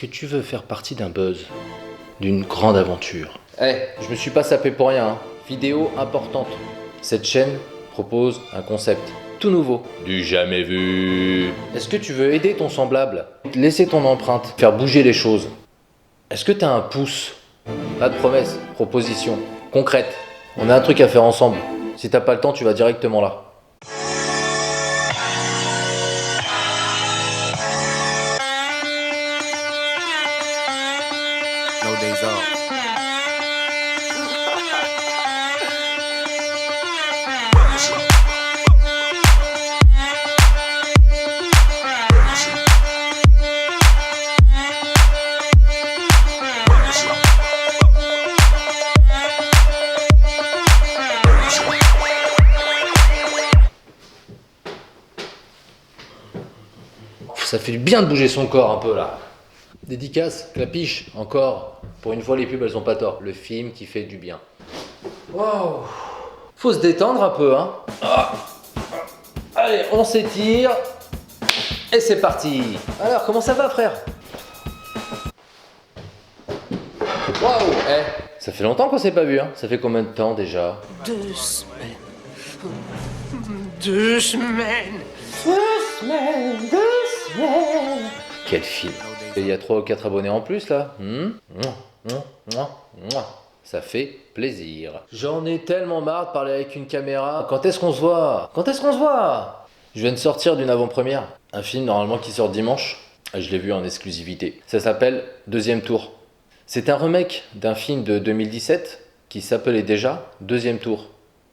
que tu veux faire partie d'un buzz, d'une grande aventure? Je me suis pas sapé pour rien, hein. Vidéo importante. Cette chaîne propose un concept tout nouveau, du jamais vu. Est-ce que tu veux aider ton semblable, laisser ton empreinte, faire bouger les choses? Est-ce que t'as un pouce? Pas de promesse, proposition, concrète. On a un truc à faire ensemble. Si t'as pas le temps, tu vas directement là. No days off. Ça fait du bien de bouger son corps un peu là. Dédicace, clapiche, encore. Pour une fois, les pubs, elles ont pas tort. Le film qui fait du bien. Waouh. Faut se détendre un peu, hein. Allez, on s'étire. Et c'est parti. Alors, comment ça va, frère? Waouh. Ça fait longtemps qu'on s'est pas vu, hein. Ça fait combien de temps déjà? 2 semaines. 2 semaines. 2 semaines, 2 semaines. Quel film. Et il y a 3 ou 4 abonnés en plus là. Ça fait plaisir. J'en ai tellement marre de parler avec une caméra. Quand est-ce qu'on se voit? Quand est-ce qu'on se voit? Je viens de sortir d'une avant-première. Un film normalement qui sort dimanche. Je l'ai vu en exclusivité. Ça s'appelle Deuxième Tour. C'est un remake d'un film de 2017 qui s'appelait déjà Deuxième Tour.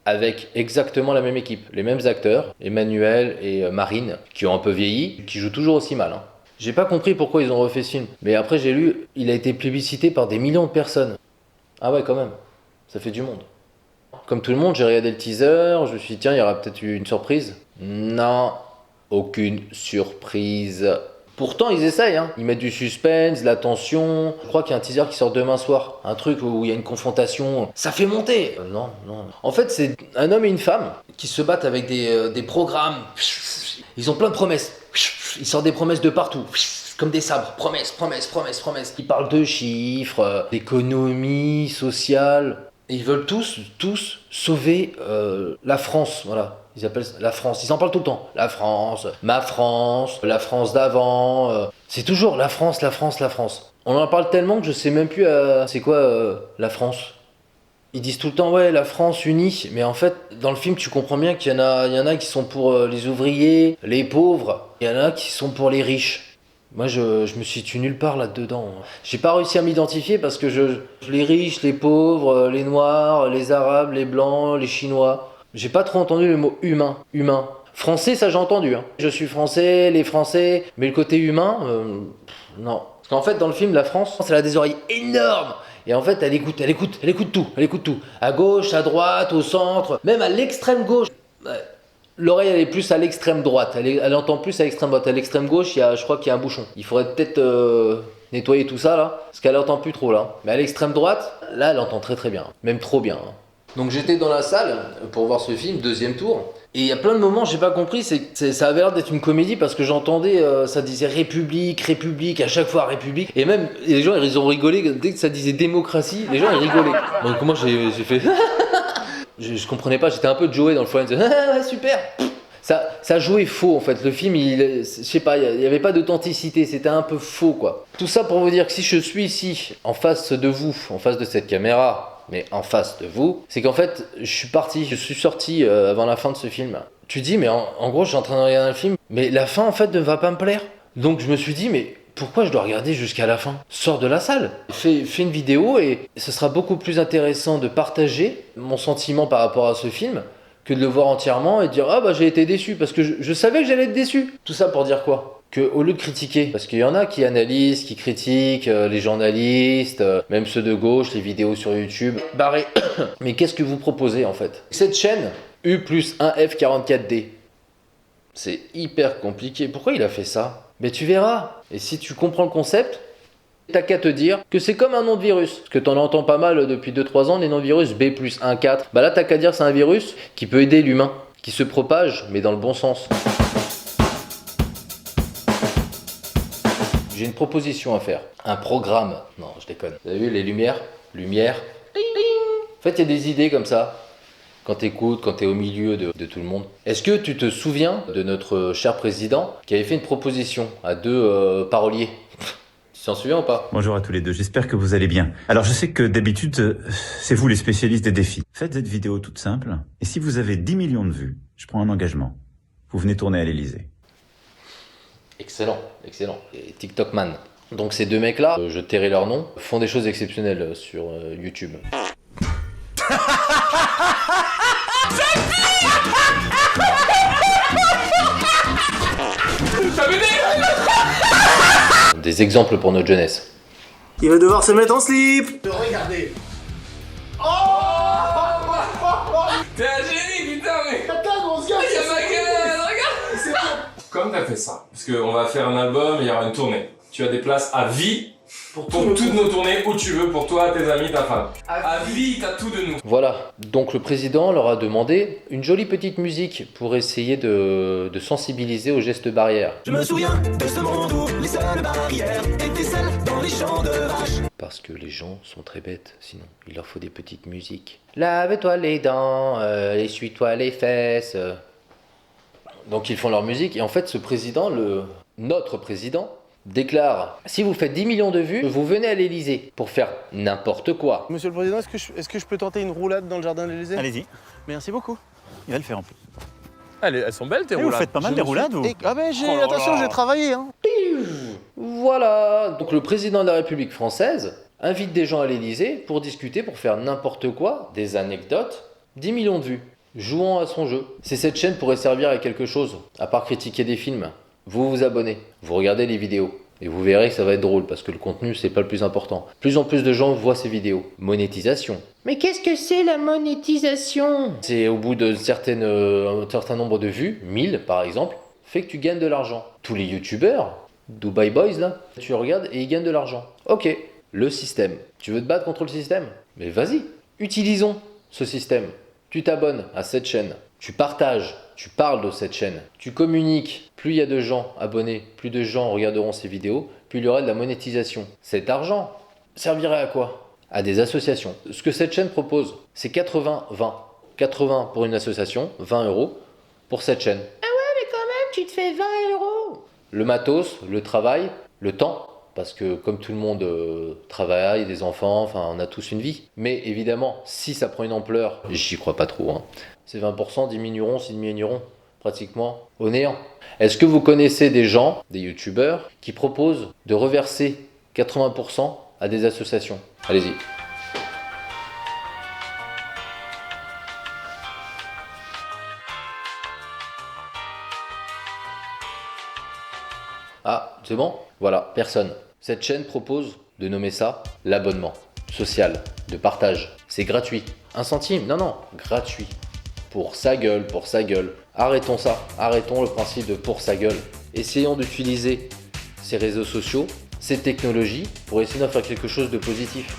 Avec exactement la même équipe, les mêmes acteurs, Emmanuel et Marine, qui ont un peu vieilli, qui jouent toujours aussi mal, hein. J'ai pas compris pourquoi ils ont refait ce film, mais après j'ai lu, il a été plébiscité par des millions de personnes. Ah ouais, quand même, ça fait du monde. Comme tout le monde, j'ai regardé le teaser, je me suis dit tiens, il y aura peut-être une surprise. Non, aucune surprise. Pourtant, ils essayent, hein. Ils mettent du suspense, de la tension. Je crois qu'il y a un teaser qui sort demain soir. Un truc où il y a une confrontation. Ça fait monter. Non. En fait, c'est un homme et une femme qui se battent avec des programmes. Ils ont plein de promesses. Ils sortent des promesses de partout. Comme des sabres. Promesses. Ils parlent de chiffres, d'économie sociale. Et ils veulent tous sauver la France, voilà. Ils appellent ça la France, ils en parlent tout le temps. La France, ma France, la France d'avant. C'est toujours la France. On en parle tellement que je sais même plus c'est quoi la France. Ils disent tout le temps ouais la France unie, mais en fait dans le film tu comprends bien qu'il y en a qui sont pour les ouvriers, les pauvres, il y en a qui sont pour les riches. Moi je me situe nulle part là-dedans. J'ai pas réussi à m'identifier parce que les riches, les pauvres, les noirs, les arabes, les blancs, les chinois. J'ai pas trop entendu le mot humain. Français, ça j'ai entendu, hein. Je suis français, les français, mais le côté humain, non. Parce qu'en fait, dans le film, la France, elle a des oreilles énormes. Et en fait, elle écoute tout. À gauche, à droite, au centre, même à l'extrême gauche. L'oreille, elle est plus à l'extrême droite. Elle entend plus à l'extrême droite. À l'extrême gauche, je crois qu'il y a un bouchon. Il faudrait peut-être nettoyer tout ça, là. Parce qu'elle entend plus trop, là. Mais à l'extrême droite, là, elle entend très très bien. Même trop bien, hein. Donc j'étais dans la salle pour voir ce film, Deuxième Tour, et il y a plein de moments j'ai pas compris, ça avait l'air d'être une comédie parce que j'entendais, ça disait République, à chaque fois République, et même les gens ils ont rigolé, dès que ça disait démocratie, les gens ils rigolaient. Donc moi j'ai fait... je comprenais pas, j'étais un peu Joey dans le foyer, ouais super. Ça jouait faux en fait, le film, je sais pas, il y avait pas d'authenticité, c'était un peu faux quoi. Tout ça pour vous dire que si je suis ici, en face de vous, en face de cette caméra, mais en face de vous, c'est qu'en fait, je suis sorti avant la fin de ce film. Tu dis, mais en gros, je suis en train de regarder un film, mais la fin, en fait, ne va pas me plaire. Donc je me suis dit, mais pourquoi je dois regarder jusqu'à la fin? Sors de la salle, fais une vidéo et ce sera beaucoup plus intéressant de partager mon sentiment par rapport à ce film que de le voir entièrement et de dire, ah bah j'ai été déçu, parce que je savais que j'allais être déçu. Tout ça pour dire quoi? Que au lieu de critiquer, parce qu'il y en a qui analysent, qui critiquent, les journalistes, même ceux de gauche, les vidéos sur YouTube, barré. Mais qu'est-ce que vous proposez en fait? Cette chaîne, U+1F44D, c'est hyper compliqué. Pourquoi il a fait ça? Mais tu verras. Et si tu comprends le concept, t'as qu'à te dire que c'est comme un nom de virus. Parce que t'en entends pas mal depuis 2-3 ans, les noms de virus, B+1,4. Bah là, t'as qu'à dire c'est un virus qui peut aider l'humain, qui se propage, mais dans le bon sens. J'ai une proposition à faire. Un programme. Non, je déconne. Vous avez vu les lumières? Lumière. Ding, ding. En fait, il y a des idées comme ça. Quand t'écoutes, quand t'es au milieu de tout le monde. Est-ce que tu te souviens de notre cher président qui avait fait une proposition à deux paroliers? Tu t'en souviens ou pas? Bonjour à tous les deux, j'espère que vous allez bien. Alors je sais que d'habitude, c'est vous les spécialistes des défis. Faites cette vidéo toute simple, et si vous avez 10 millions de vues, je prends un engagement. Vous venez tourner à l'Elysée. Excellent, excellent. Et TikTok Man. Donc ces deux mecs-là, je tairai leur nom, font des choses exceptionnelles sur YouTube. Des exemples pour notre jeunesse. Il va devoir se mettre en slip. Regardez. T'es un génie, putain, mais. Attends, grosse gars. Il y a ma gueule, regarde. Comme t'as fait ça, parce qu'on va faire un album et il y aura une tournée. Tu as des places à vie pour toutes nos tournées, où tu veux, pour toi, tes amis, ta femme. À vie, t'as tout de nous. Voilà, donc le président leur a demandé une jolie petite musique pour essayer de sensibiliser aux gestes barrières. Je me souviens de ce monde où les seules barrières étaient celles dans les champs de vaches. Parce que les gens sont très bêtes, sinon il leur faut des petites musiques. Lave-toi les dents, essuie-toi les fesses. Donc ils font leur musique et en fait ce président, notre président, déclare: si vous faites 10 millions de vues, vous venez à l'Elysée pour faire n'importe quoi. Monsieur le Président, est-ce que je peux tenter une roulade dans le jardin de l'Élysée? Allez-y, Merci beaucoup. il va le faire en plus. Elles sont belles tes Vous faites pas mal des roulades, vous? Ah ben Oh là attention, là. j'ai travaillé hein. Voilà, donc le président de la République française invite des gens à l'Elysée pour discuter, pour faire n'importe quoi, des anecdotes, 10 millions de vues, jouant à son jeu. Si cette chaîne pourrait servir à quelque chose, à part critiquer des films, vous vous abonnez, vous regardez les vidéos. Et vous verrez que ça va être drôle parce que le contenu c'est pas le plus important. Plus en plus de gens voient ces vidéos. Monétisation. Mais qu'est-ce que c'est la monétisation? C'est au bout de un certain nombre de vues, 1000 par exemple, fait que tu gagnes de l'argent. Tous les youtubeurs, Dubai Boys là, tu regardes et ils gagnent de l'argent. Ok, le système. Tu veux te battre contre le système? Mais vas-y, utilisons ce système. Tu t'abonnes à cette chaîne, tu partages, tu parles de cette chaîne, tu communiques. Plus il y a de gens abonnés, plus de gens regarderont ces vidéos, plus il y aura de la monétisation. Cet argent servirait à quoi? À des associations. Ce que cette chaîne propose, c'est 80-20. 80 pour une association, 20 euros pour cette chaîne. Ah ouais, mais quand même, tu te fais 20 euros. Le matos, le travail, le temps. Parce que comme tout le monde travaille, des enfants, enfin on a tous une vie. Mais évidemment, si ça prend une ampleur, j'y crois pas trop, hein, ces 20% diminueront pratiquement au néant. Est-ce que vous connaissez des gens, des youtubeurs, qui proposent de reverser 80% à des associations? Allez-y. Ah, c'est bon? Voilà, personne. Cette chaîne propose de nommer ça l'abonnement social, de partage. C'est gratuit. 1 centime? Non, gratuit. Pour sa gueule, pour sa gueule. Arrêtons ça. Arrêtons le principe de pour sa gueule. Essayons d'utiliser ces réseaux sociaux, ces technologies, pour essayer d'en faire quelque chose de positif.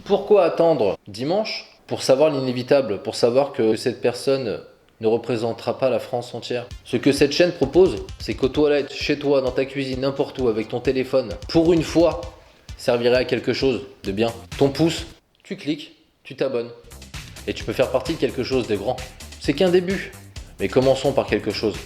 Pourquoi attendre dimanche pour savoir l'inévitable, pour savoir que cette personne ne représentera pas la France entière? Ce que cette chaîne propose, c'est qu'aux toilettes, chez toi, dans ta cuisine, n'importe où, avec ton téléphone, pour une fois, servirait à quelque chose de bien. Ton pouce, tu cliques, tu t'abonnes. Et tu peux faire partie de quelque chose de grand. C'est qu'un début. Mais commençons par quelque chose.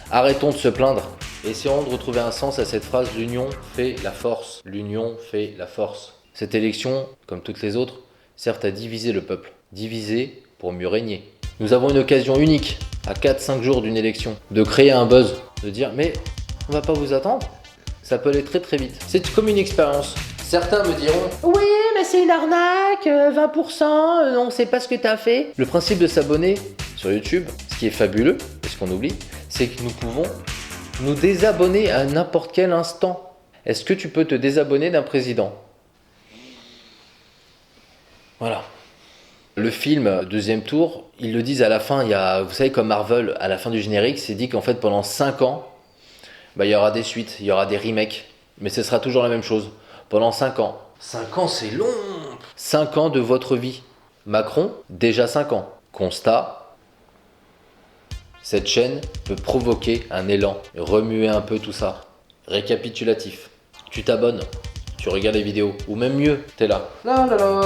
Arrêtons de se plaindre. Essayons de retrouver un sens à cette phrase: l'union fait la force. L'union fait la force. Cette élection, comme toutes les autres, sert à diviser le peuple. Diviser pour mieux régner. Nous avons une occasion unique, à 4-5 jours d'une élection, de créer un buzz, de dire mais on va pas vous attendre. Ça peut aller très très vite. C'est comme une expérience. Certains me diront oui mais c'est une arnaque, 20%, on sait pas ce que t'as fait. Le principe de s'abonner sur YouTube, ce qui est fabuleux, et ce qu'on oublie, c'est que nous pouvons nous désabonner à n'importe quel instant. Est-ce que tu peux te désabonner d'un président? Voilà. Le film, deuxième tour, ils le disent à la fin, il y a, vous savez comme Marvel, à la fin du générique, c'est dit qu'en fait pendant 5 ans, il y aura des suites, il y aura des remakes, mais ce sera toujours la même chose. Pendant 5 ans. 5 ans c'est long. 5 ans de votre vie. Macron, déjà 5 ans. Constat, cette chaîne peut provoquer un élan, remuer un peu tout ça. Récapitulatif. Tu t'abonnes. Tu regardes les vidéos, ou même mieux, t'es là. Là, là, là,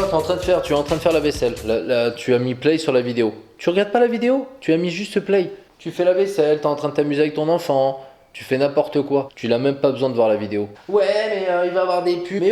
tu es en train de faire la vaisselle. Là, tu as mis play sur la vidéo. Tu regardes pas la vidéo, tu as mis juste play. Tu fais la vaisselle, t'es en train de t'amuser avec ton enfant. Tu fais n'importe quoi. Tu n'as même pas besoin de voir la vidéo. Ouais, mais il va y avoir des pubs.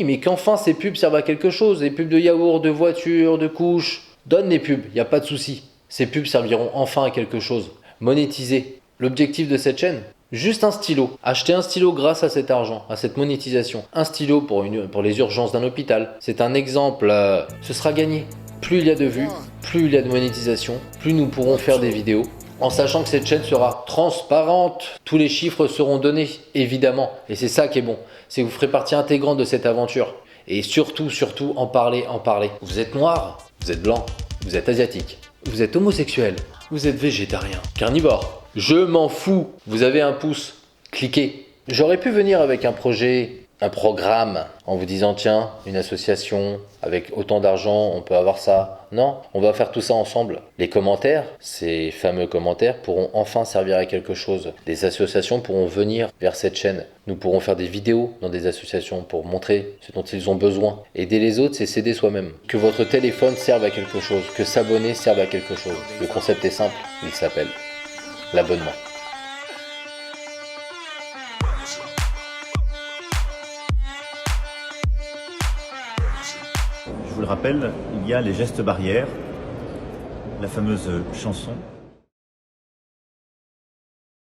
Mais qu'enfin ces pubs servent à quelque chose. Des pubs de yaourt, de voiture, de couches. Donne les pubs, y a pas de souci. Ces pubs serviront enfin à quelque chose. Monétiser. L'objectif de cette chaîne, juste un stylo. Acheter un stylo grâce à cet argent, à cette monétisation. Un stylo pour les urgences d'un hôpital. C'est un exemple, ce sera gagné. Plus il y a de vues, plus il y a de monétisation, plus nous pourrons faire des vidéos. En sachant que cette chaîne sera transparente. Tous les chiffres seront donnés, évidemment. Et c'est ça qui est bon. C'est que vous ferez partie intégrante de cette aventure. Et surtout, en parler. Vous êtes noir, vous êtes blanc, vous êtes asiatique, vous êtes homosexuel, vous êtes végétarien, carnivore. Je m'en fous. Vous avez un pouce. Cliquez. J'aurais pu venir avec un projet, un programme, en vous disant tiens, une association avec autant d'argent, on peut avoir ça. Non, on va faire tout ça ensemble. Les commentaires, ces fameux commentaires, pourront enfin servir à quelque chose. Des associations pourront venir vers cette chaîne. Nous pourrons faire des vidéos dans des associations pour montrer ce dont ils ont besoin. Aider les autres, c'est s'aider soi-même. Que votre téléphone serve à quelque chose, que s'abonner serve à quelque chose. Le concept est simple, il s'appelle l'abonnement. Je vous le rappelle, il y a les gestes barrières, la fameuse chanson